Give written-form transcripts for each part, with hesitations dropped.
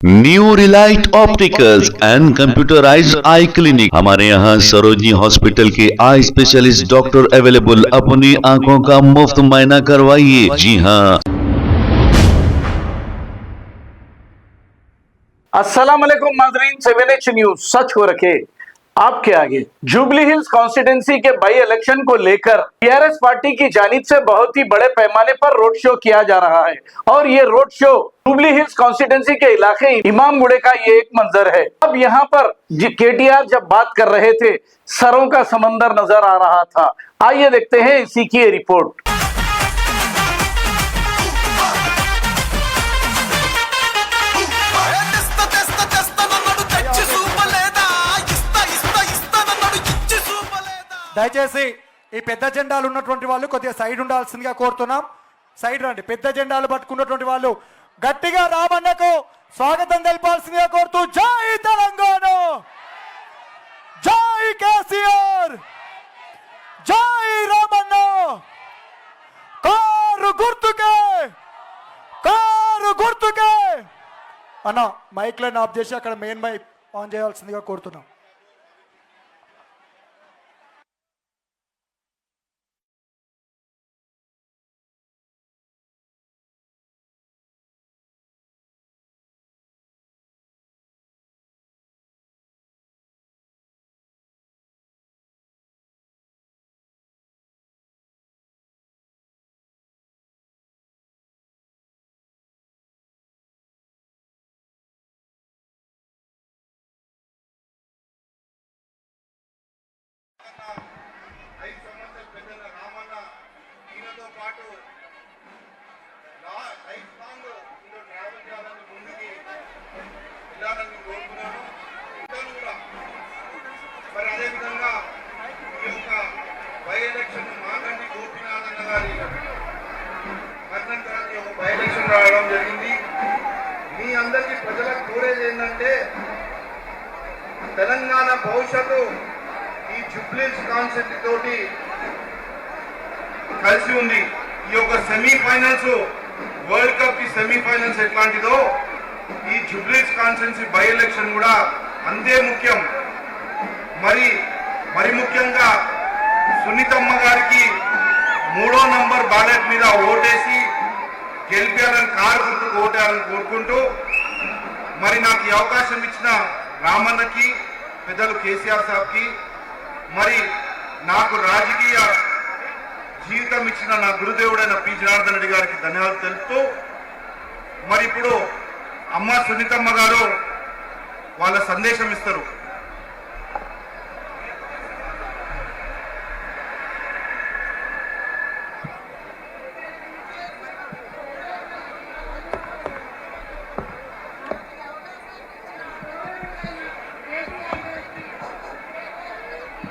New Relight opticals and computerised I clinic. हमारे यहाँ Sarojini hospital के आई स्पेशलिस्ट डॉक्टर अवेलेबल। अपनी आंखों का मुफ्त मुआयना करवाइए। जी हाँ। अस्सलाम वालेकुम नाज़रीन, 7H न्यूज सच को रखे आपके आगे। जुबली हिल्स कॉन्स्टिट्यूंसी के बाई इलेक्शन को लेकर टीआरएस पार्टी की जानिब से बहुत ही बड़े पैमाने पर रोड शो किया जा रहा है और ये road show jubilee hills constituency के इलाके इमामगुड़े का ये एक मंजर है। अब यहाँ पर केटीआर जब बात कर रहे थे, सरों का समंदर नजर आ रहा था। आइए देखते हैं इसी की रिपोर्ट। దయచేసి ఈ పెద్ద జెండాలు ఉన్నటువంటి వాళ్ళు కొద్దిగా సైడ్ ఉండాల్సిందిగా కోరుతున్నాం. సైడ్ రండి. పెద్ద జెండాలు పట్టుకున్నటువంటి వాళ్ళు గట్టిగా రామన్నకు స్వాగతం తెలపాల్సిందిగా కోరుతూ జై తెలంగాణ, జై కేసీఆర్, జై రామన్న, కారు గుర్తుకే, కారు గుర్తుకే. అన్న మైక్ లైన్ ఆఫ్ చేసి అక్కడ మెయిన్ మైక్ ఆన్ చేయాల్సిందిగా కోరుతున్నాం. రావడం జరిగింది. మీ అందరికీ ప్రజలకు కోరేది ఏంటంటే తెలంగాణ భవిష్యత్తు ఈ జుబ్లీస్ కాన్సెప్ట్ తోటి కలిసి ఉంది. ఈ యొక్క సెమీఫైనల్స్, వరల్డ్ కప్ కి సెమీఫైనల్స్ ఎట్లాంటిదో ఈ జుబ్లీస్ కాన్స్టిట్యున్సీ బై ఎలక్షన్ కూడా అంతే ముఖ్యం. మరి ముఖ్యంగా సునీతమ్మ గారికి 3వ నంబర్ బ్యాలెట్ మీద ఓటేసి గెలిపాలని, కారు గుర్తుకు ఓటేయాలని కోరుకుంటూ, మరి నాకు ఈ అవకాశం ఇచ్చిన రామన్నకి, పెద్దలు కేసీఆర్ సాబ్కి, మరి నాకు రాజకీయ జీవితం ఇచ్చిన నా గురుదేవుడైన పి జనార్దన్ రెడ్డి గారికి ధన్యవాదాలు తెలుపుతూ, మరి ఇప్పుడు అమ్మ సునీతమ్మ గారు వాళ్ళ సందేశం ఇస్తారు.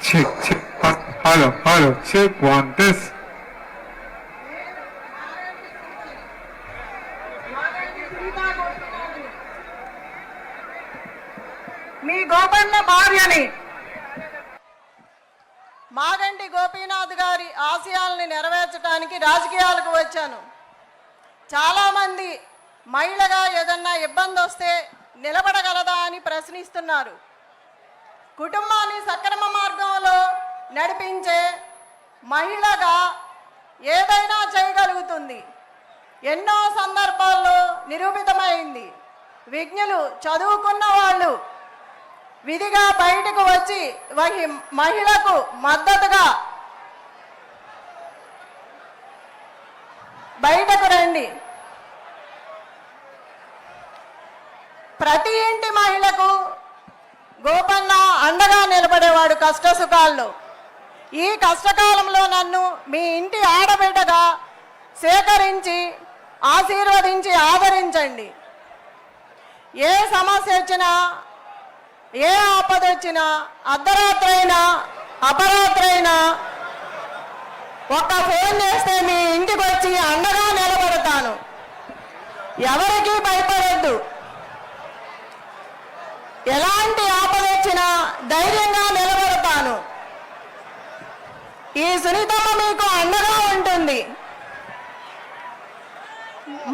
Check. Hello. Check 1 this. మీ గోపన్న భార్యని మాగంటి గోపీనాథ్ గారి ఆశయాలను నెరవేర్చడానికి రాజకీయాలకు వచ్చాను. చాలామంది మహిళగా ఏదన్నా ఇబ్బంది వస్తే నిలబడగలదా అని ప్రశ్నిస్తున్నారు. కుటుంబాన్ని సక్రమ మార్గంలో నడిపించే మహిళగా ఏదైనా చేయగలుగుతుంది. ఎన్నో సందర్భాల్లో నిరూపితమైంది. విజ్ఞులు, చదువుకున్న వాళ్ళు విధిగా బయటకు వచ్చి మహిళకు మద్దతుగా బయటకు రండి. ప్రతి ఇంటి మహిళకు గోపన్న అండగా నిలబడేవాడు కష్ట సుఖాల్లో. ఈ కష్టకాలంలో నన్ను మీ ఇంటి ఆడబిడ్డగా సేకరించి ఆశీర్వదించి ఆదరించండి. ఏ సమస్య వచ్చినా, ఏ ఆపద వచ్చినా, అర్ధరాత్రైనా అపరాత్రైనా ఒక్క ఫోన్ చేస్తే మీ ఇంటికి వచ్చి అండగా నిలబడతాను. ఎవరికీ భయపడొద్దు. ఎలాంటి ఆపద వచ్చినా ధైర్యంగా నిలబడతాను. ఈ సునీతమ్మ మీకు అండగా ఉంటుంది.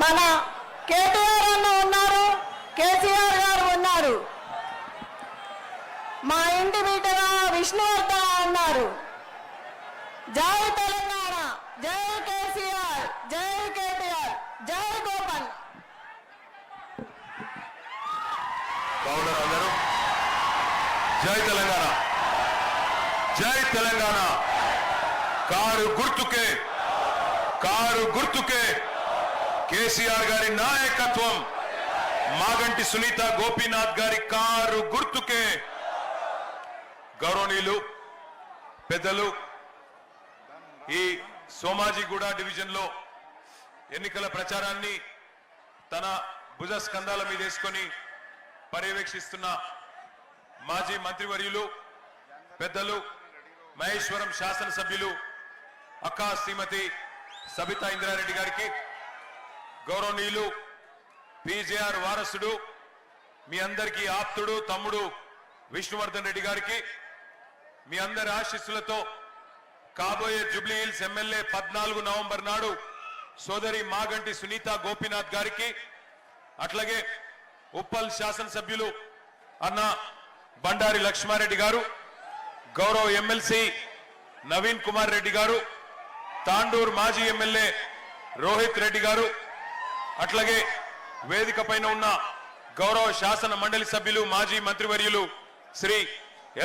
మన కేటీఆర్ అన్న ఉన్నారు, కేసీఆర్ అన్నారు. మా ఇంటి బిడ్డగా విష్ణువర్ధన్ అన్నారు. జై తెలంగాణ, జై కేసీఆర్, జై కేటీఆర్, జై గోపన్. బాగున్నారు అందరూ? జై తెలంగాణ, జై తెలంగాణ. కారు గుర్తుకే కేసీఆర్ గారి నాయకత్వం, మాగంటి సునీత గోపీనాథ్ గారి కారు గుర్తుకే. గౌరవనీయులు పెద్దలు, ఈ సోమాజిగూడ డివిజన్ లో ఎన్నికల ప్రచారాన్ని తన భుజ స్కంధాల మీద వేసుకొని పర్యవేక్షిస్తున్న మాజీ మంత్రివర్యులు పెద్దలు మహేశ్వరం శాసనసభ్యులు అక్క శ్రీమతి సబితా ఇంద్రారెడ్డి గారికి, గౌరవనీయులు పీజేఆర్ వారసుడు మీ అందరికీ ఆప్తుడు తమ్ముడు విష్ణువర్ధన్ రెడ్డి గారికి, మీ అందరి ఆశీస్సులతో కాబోయే జూబ్లీ హిల్స్ ఎమ్మెల్యే 14 నవంబర్ నాడు సోదరి మాగంటి సునీత గోపీనాథ్ గారికి, అట్లాగే ఉప్పల్ శాసనసభ్యులు అన్న బండారి లక్ష్మారెడ్డి గారు, గౌరవ ఎమ్మెల్సీ నవీన్ కుమార్ రెడ్డి గారు, తాండూరు మాజీ ఎమ్మెల్యే రోహిత్ రెడ్డి గారు, అట్లాగే వేదిక పైన ఉన్న గౌరవ శాసన మండలి సభ్యులు మాజీ మంత్రివర్యులు శ్రీ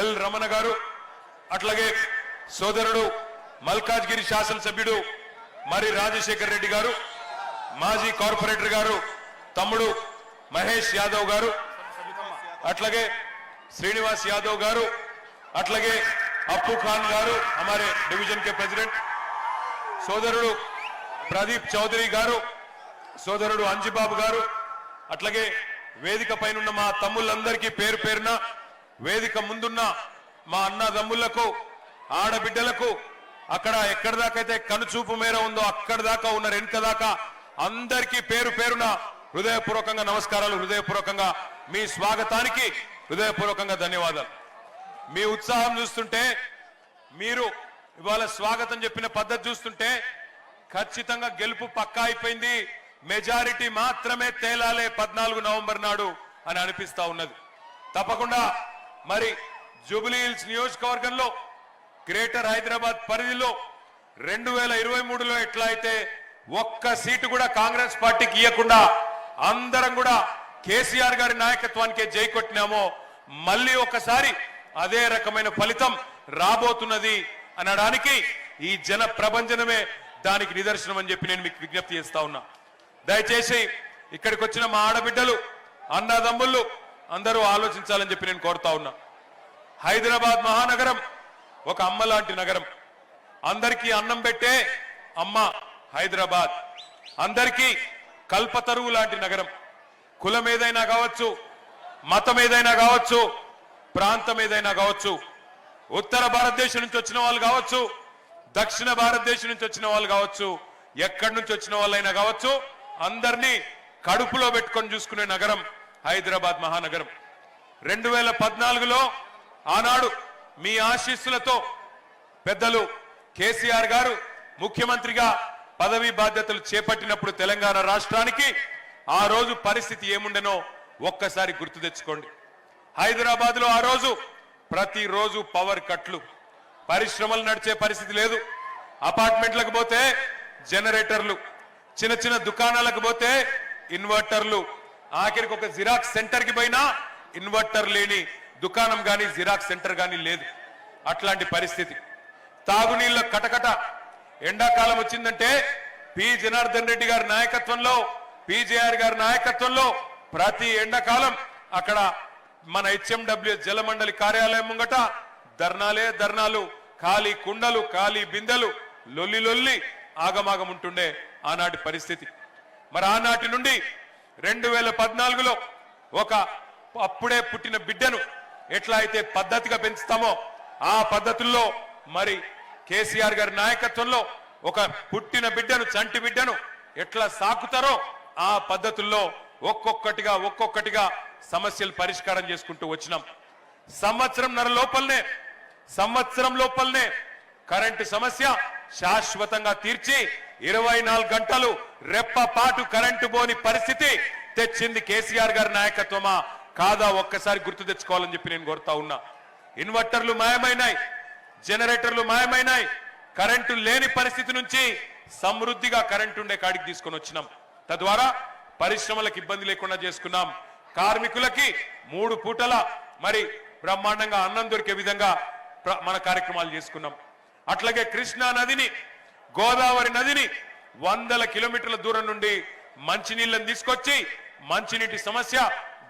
ఎల్ రమణ గారు, అట్లాగే సోదరుడు మల్కాజ్గిరి శాసనసభ్యుడు మరి రాజశేఖర్ రెడ్డి గారు, మాజీ కార్పొరేటర్ గారు తమ్ముడు మహేష్ యాదవ్ గారు, అట్లాగే శ్రీనివాస్ యాదవ్ గారు, అట్లాగే అప్పు ఖాన్ గారు हमारे डिवीजन के प्रेसिडेंट, సోదరుడు ప్రదీప్ చౌదరి గారు, సోదరుడు అంజిబాబు గారు, అట్లాగే వేదిక పైన మా తమ్ముళ్ళందరికీ పేరు పేరున, వేదిక ముందున్న మా అన్నదమ్ములకు ఆడబిడ్డలకు, అక్కడ ఎక్కడి దాకైతే కనుచూపు మేర ఉందో అక్కడి దాకా ఉన్న వెనుక దాకా అందరికీ పేరు పేరున హృదయపూర్వకంగా నమస్కారాలు, హృదయపూర్వకంగా మీ స్వాగతానికి హృదయపూర్వకంగా ధన్యవాదాలు. మీ ఉత్సాహం చూస్తుంటే, మీరు ఇవాళ స్వాగతం చెప్పిన పద్ధతి చూస్తుంటే ఖచ్చితంగా గెలుపు పక్కా అయిపోయింది, మెజారిటీ మాత్రమే తేలాలే 14 నవంబర్ నాడు అని అనిపిస్తా ఉన్నది. తప్పకుండా మరి జూబ్లీ హిల్స్ నియోజకవర్గంలో గ్రేటర్ హైదరాబాద్ పరిధిలో 2023లో ఎట్లా అయితే ఒక్క సీటు కూడా కాంగ్రెస్ పార్టీకి ఇవ్వకుండా అందరం కూడా కేసీఆర్ గారి నాయకత్వానికే జై కొట్టినామో, మళ్ళీ ఒకసారి అదే రకమైన ఫలితం రాబోతున్నది అనడానికి ఈ జన ప్రభంజనమే దానికి నిదర్శనం అని చెప్పి నేను మీకు విజ్ఞప్తి చేస్తా ఉన్నా. దయచేసి ఇక్కడికి వచ్చిన మా ఆడబిడ్డలు అన్నదమ్ముళ్ళు అందరూ ఆలోచించాలని చెప్పి నేను కోరుతా ఉన్నా. హైదరాబాద్ మహానగరం ఒక అమ్మ లాంటి నగరం, అందరికీ అన్నం పెట్టే అమ్మ హైదరాబాద్, అందరికీ కల్పతరువు లాంటి నగరం. కులం ఏదైనా కావచ్చు, మతం ఏదైనా కావచ్చు, ప్రాంతం ఏదైనా కావచ్చు, ఉత్తర భారతదేశం నుంచి వచ్చిన వాళ్ళు కావచ్చు, దక్షిణ భారతదేశం నుంచి వచ్చిన వాళ్ళు కావచ్చు, ఎక్కడి నుంచి వచ్చిన వాళ్ళైనా కావచ్చు, అందరినీ కడుపులో పెట్టుకొని చూసుకునే నగరం హైదరాబాద్ మహానగరం. 2014లో ఆనాడు మీ ఆశీస్సులతో పెద్దలు కేసీఆర్ గారు ముఖ్యమంత్రిగా పదవీ బాధ్యతలు చేపట్టినప్పుడు తెలంగాణ రాష్ట్రానికి ఆ రోజు పరిస్థితి ఏముండెనో ఒక్కసారి గుర్తు తెచ్చుకోండి. హైదరాబాద్ లో ఆ రోజు ప్రతిరోజు పవర్ కట్లు, పరిశ్రమలు నడిచే పరిస్థితి లేదు. అపార్ట్మెంట్లకు పోతే జనరేటర్లు, చిన్న చిన్న దుకాణాలకు పోతే ఇన్వర్టర్లు, ఆఖరికి ఒక జిరాక్స్ సెంటర్ కి పోయినా ఇన్వర్టర్ లేని దుకాణం గాని జిరాక్స్ సెంటర్ గాని లేదు. అట్లాంటి పరిస్థితి. తాగునీళ్ళ కటకట. ఎండాకాలం వచ్చిందంటే పి జనార్దన్ రెడ్డి గారి నాయకత్వంలో, పీజేఆర్ గారి నాయకత్వంలో ప్రతి ఎండాకాలం అక్కడ మన హెచ్ఎండబ్ల్యూఎస్ జలమండలి కార్యాలయం ముంగట ధర్నాలు, ఖాళీ కుండలు, ఖాళీ బిందెలు, లొల్లి ఆగమాగం ఉంటుండే ఆనాటి పరిస్థితి. మరి ఆనాటి నుండి 2014లో ఒక అప్పుడే పుట్టిన బిడ్డను ఎట్లా అయితే పద్ధతిగా పెంచుతామో ఆ పద్ధతుల్లో మరి కేసీఆర్ గారి నాయకత్వంలో ఒక పుట్టిన బిడ్డను, చంటి బిడ్డను ఎట్లా సాకుతారో ఆ పద్ధతుల్లో ఒక్కొక్కటిగా సమస్యలు పరిష్కారం చేసుకుంటూ వచ్చినాం. సంవత్సరం లోపలనే కరెంటు సమస్య శాశ్వతంగా తీర్చి 24 గంటలు రెప్పపాటు కరెంటు పోని పరిస్థితి తెచ్చింది కేసీఆర్ గారి నాయకత్వమా, కాదా ఒక్కసారి గుర్తు తెచ్చుకోవాలని చెప్పి నేను కోరుతా ఉన్నా. ఇన్వర్టర్లు మాయమైనాయి, జనరేటర్లు మాయమైనాయి, కరెంటు లేని పరిస్థితి నుంచి సమృద్ధిగా కరెంటు ఉండే కాడికి తీసుకొని వచ్చినాం. తద్వారా పరిశ్రమలకు ఇబ్బంది లేకుండా చేసుకున్నాం. కార్మికులకి 3 పూటల మరి బ్రహ్మాండంగా అన్నం దొరికే విధంగా మన కార్యక్రమాలు చేసుకున్నాం. అట్లాగే కృష్ణా నదిని, గోదావరి నదిని 100 కిలోమీటర్ల దూరం నుండి మంచినీళ్ళని తీసుకొచ్చి మంచినీటి సమస్య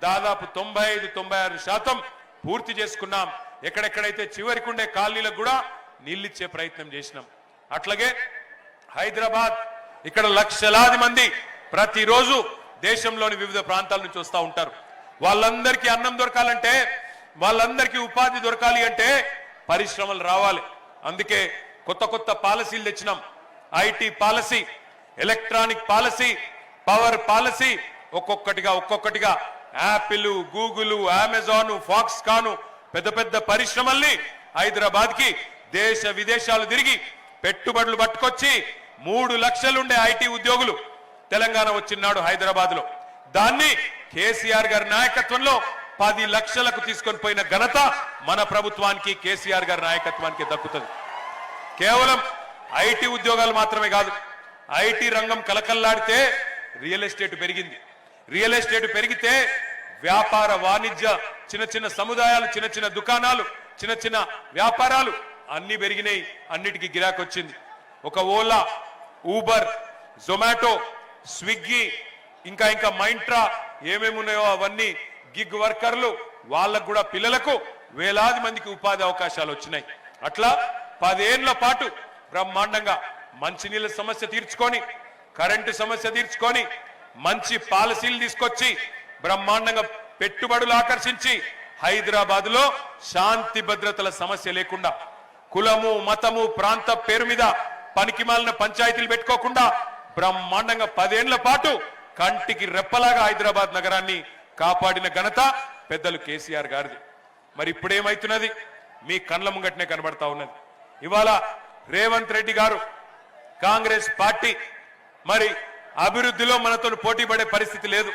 దాదాపు 95-96% పూర్తి చేసుకున్నాం. ఎక్కడెక్కడైతే చివరికి ఉండే కాలనీలకు కూడా నీళ్ళిచ్చే ప్రయత్నం చేసినాం. అట్లాగే హైదరాబాద్, ఇక్కడ లక్షలాది మంది ప్రతిరోజు దేశంలోని వివిధ ప్రాంతాల నుంచి వస్తూ ఉంటారు. వాళ్ళందరికీ అన్నం దొరకాలంటే, వాళ్ళందరికీ ఉపాధి దొరకాలి అంటే పరిశ్రమలు రావాలి. అందుకే కొత్త పాలసీలు తెచ్చినాం. IT policy, electronic policy, power policy, ఒక్కొక్కటిగా యాపిల్, గూగుల్, అమెజాన్, ఫాక్స్కాన్ పెద్ద పరిశ్రమల్ని హైదరాబాద్ కి దేశ విదేశాలు తిరిగి పెట్టుబడులు పట్టుకొచ్చి 3 లక్షలుండే ఐటీ ఉద్యోగులు తెలంగాణ వచ్చినాడు హైదరాబాద్ లో. దాన్ని కేసీఆర్ గారి నాయకత్వంలో 10 లక్షలకు తీసుకొని పోయిన ఘనత మన ప్రభుత్వానికి, కేసీఆర్ గారి నాయకత్వానికి దక్కుతుంది. కేవలం ఐటీ ఉద్యోగాలు మాత్రమే కాదు, ఐటీ రంగం కలకల్లాడితే రియల్ ఎస్టేట్ పెరిగింది. రియల్ ఎస్టేట్ పెరిగితే వ్యాపార వాణిజ్య చిన్న సముదాయాలు, చిన్న దుకాణాలు, చిన్న వ్యాపారాలు అన్ని పెరిగినాయి. అన్నిటికీ గిరాకీ వచ్చింది. ఒక ఓలా, ఊబర్, జొమాటో, స్విగ్గీ, ఇంకా మైంట్రా ఏమేమి ఉన్నాయో అవన్నీ గిగ్ వర్కర్లు, వాళ్ళకు కూడా పిల్లలకు వేలాది మందికి ఉపాధి అవకాశాలు వచ్చినాయి. అట్లా 10 ఏళ్ల పాటు బ్రహ్మాండంగా మంచినీళ్ళ సమస్య తీర్చుకొని, కరెంటు సమస్య తీర్చుకొని, మంచి పాలసీలు తీసుకొచ్చి బ్రహ్మాండంగా పెట్టుబడులు ఆకర్షించి హైదరాబాద్ లో శాంతి భద్రతల సమస్య లేకుండా, కులము, మతము, ప్రాంత పేరు మీద పనికిమాలిన పంచాయతీలు పెట్టుకోకుండా బ్రహ్మాండంగా 10 ఏళ్ల పాటు కంటికి రెప్పలాగా హైదరాబాద్ నగరాన్ని కాపాడిన ఘనత పెద్దలు కేసీఆర్ గారిది. మరి ఇప్పుడేమైతున్నది? మీ కండ్ల ముంగట్నే కనబడతా ఉన్నది. ఇవాళ రేవంత్ రెడ్డి గారు, కాంగ్రెస్ పార్టీ మరి అభివృద్ధిలో మనతో పోటీ పడే పరిస్థితి లేదు,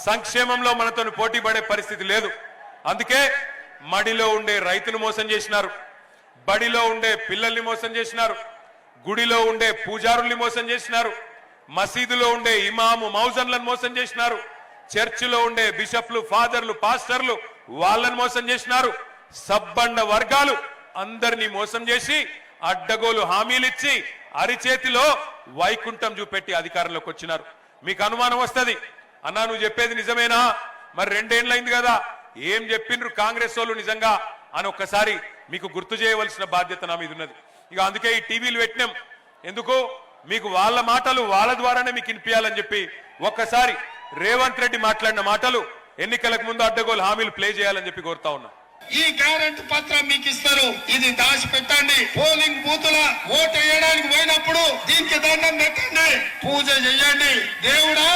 సంక్షేమంలో మనతో పోటీ పడే పరిస్థితి లేదు. అందుకే మడిలో ఉండే రైతును మోసం చేసినారు, బడిలో ఉండే పిల్లల్ని మోసం చేసినారు, గుడిలో ఉండే పూజారుల్ని మోసం చేసినారు, మసీదులో ఉండే ఇమాము మౌజన్లను మోసం చేసినారు, చర్చిలో ఉండే బిషప్లు, ఫాదర్లు, పాస్టర్లు వాళ్ళని మోసం చేసినారు. సబ్బండ వర్గాలు అందరినీ మోసం చేసి అడ్డగోలు హామీలిచ్చి అరిచేతిలో వైకుంఠం చూపెట్టి అధికారంలోకి వచ్చినారు. మీకు అనుమానం వస్తుంది, అన్నా నువ్వు చెప్పేది నిజమేనా? మరి 2 ఏళ్ళైంది కదా, ఏం చెప్పిండ్రు కాంగ్రెస్ వాళ్ళు నిజంగా అని ఒక్కసారి మీకు గుర్తు చేయవలసిన బాధ్యత నా మీద ఉన్నది. ఇక అందుకే ఈ టీవీలు పెట్టినాం. ఎందుకు? మీకు వాళ్ళ మాటలు వాళ్ళ ద్వారానే మీకు వినిపించాలని చెప్పి ఒక్కసారి రేవంత్ రెడ్డి మాట్లాడిన మాటలు ఎన్నికలకు ముందు అడ్డగోలు హామీలు ప్లే చేయాలని చెప్పి కోరుతా ఉన్నా. ఈ గ్యారెంటీ పత్రం మీకు ఇస్తారు, ఇది దాచి పెట్టండి. పోలింగ్ బూతుల ఓటు వేయడానికి పోయినప్పుడు దీనికి దండం పెట్టండి, పూజ చెయ్యండి. దేవుడా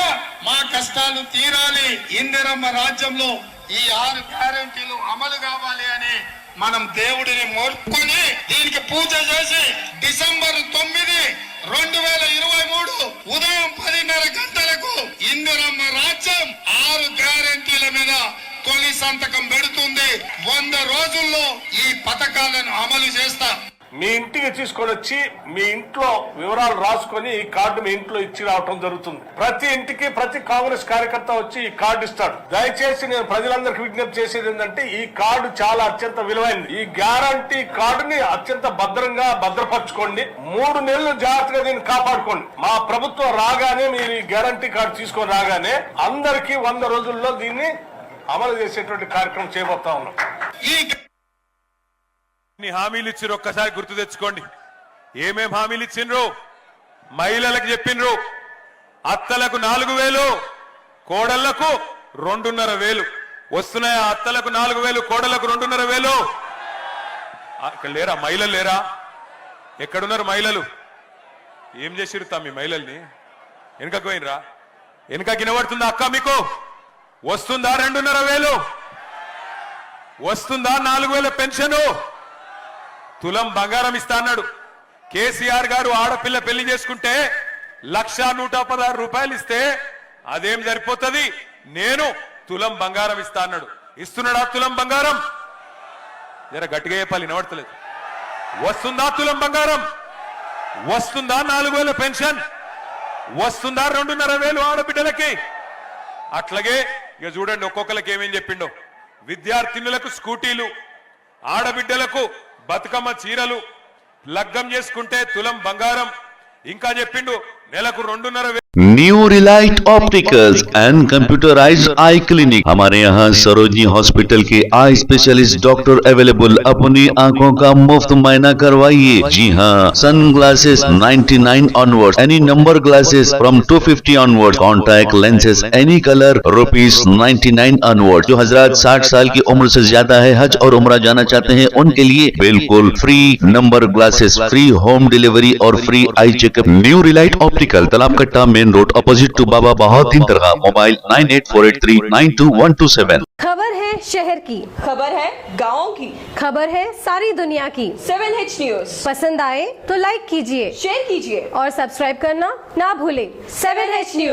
మా కష్టాలు తీరాలి, ఇందిరమ్మ రాజ్యంలో ఈ 6 గ్యారెంటీలు అమలు కావాలి అని మనం దేవుడిని మొక్కుని దీనికి పూజ చేసి డిసెంబర్ 9, 2023 ఉదయం 10:30 గంటలకు ఇందిరమ్మ రాజ్యం 6 గ్యారెంటీల మీద తొలి సంతకం పెడుతుంది. 100 రోజుల్లో ఈ పథకాలను అమలు చేస్తా. మీ ఇంటికి తీసుకొని వచ్చి మీ ఇంట్లో వివరాలు రాసుకొని ఈ కార్డు మీ ఇంట్లో ఇచ్చి రావటం జరుగుతుంది. ప్రతి ఇంటికి ప్రతి కాంగ్రెస్ కార్యకర్త వచ్చి ఈ కార్డు ఇస్తాడు. దయచేసి నేను ప్రజలందరికీ విజ్ఞప్తి చేసేది ఏంటంటే ఈ కార్డు చాలా అత్యంత విలువైనది. ఈ గ్యారంటీ కార్డుని అత్యంత భద్రంగా భద్రపరచుకోండి. 3 నెలలు జాగ్రత్తగా దీన్ని కాపాడుకోండి. మా ప్రభుత్వం రాగానే మీరు ఈ గ్యారంటీ కార్డు తీసుకొని రాగానే అందరికీ 100 రోజుల్లో దీన్ని అమలు చేసేటువంటి కార్యక్రమం చేయబోతా ఉన్నాం. హామీలు ఇచ్చిండ్రు ఒక్కసారి గుర్తు తెచ్చుకోండి. ఏమేం హామీలు ఇచ్చిండ్రు? మహిళలకు చెప్పిండ్రు అత్తలకు 4,000, కోడళ్లకు 2,500 వస్తున్నాయా? అత్తలకు 4,000, కోడళ్లకు 2,500. ఇక్కడ లేరా మహిళలు? లేరా? ఎక్కడున్నారు మహిళలు? ఏం చేసిరు మీ మహిళల్ని? వెనుకకు పోయినరా? వెనుక గినబడుతుందా అక్క? మీకు వస్తుందా 2,500? వస్తుందా 4,000 పెన్షను? తులం బంగారం ఇస్తా అన్నాడు కేసీఆర్ గారు. ఆడపిల్ల పెళ్లి చేసుకుంటే 1,116,000 రూపాయలు ఇస్తే అదేం సరిపోతుంది? నేను తులం బంగారం ఇస్తా అన్నాడు. ఇస్తున్నాడా తులం బంగారం? జర గట్టిగా చెప్పాలి, వినబడతలేదు. వస్తుందా తులం బంగారం? వస్తుందా 4,000 పెన్షన్? వస్తుందా 2,500 ఆడబిడ్డలకి? అట్లాగే ఇక చూడండి ఒక్కొక్కరికి ఏమేం చెప్పిండో. విద్యార్థినులకు స్కూటీలు, ఆడబిడ్డలకు బతుకమ్మ చీరలు, లగ్గం చేసుకుంటే తులం బంగారం. ఇంకా చెప్పిండు నెలకు 2,500 new Relight opticals and computerised I clinic. हमारे यहाँ सरोजनी हॉस्पिटल के आई स्पेशलिस्ट डॉक्टर अवेलेबल। अपनी आंखों का मुफ्त मायना करवाइए। जी हाँ, sun glasses 99 onward, any number glasses from 250 onward, contact lenses any colour ₹99 onward. जो हजरात 60 साल की उम्र से ज्यादा है, हज और उम्रा जाना चाहते हैं, उनके लिए बिल्कुल free number glasses, free home delivery और free eye checkup. New relight optical, Talab Katta, main road, opposite to Baba Bahauddin दरगाह। मोबाइल 9848392127। खबर है शहर की, खबर है गाँव की, खबर है सारी दुनिया की। 7H न्यूज पसंद आए तो लाइक कीजिए, शेयर कीजिए और सब्सक्राइब करना ना भूलें। 7H news.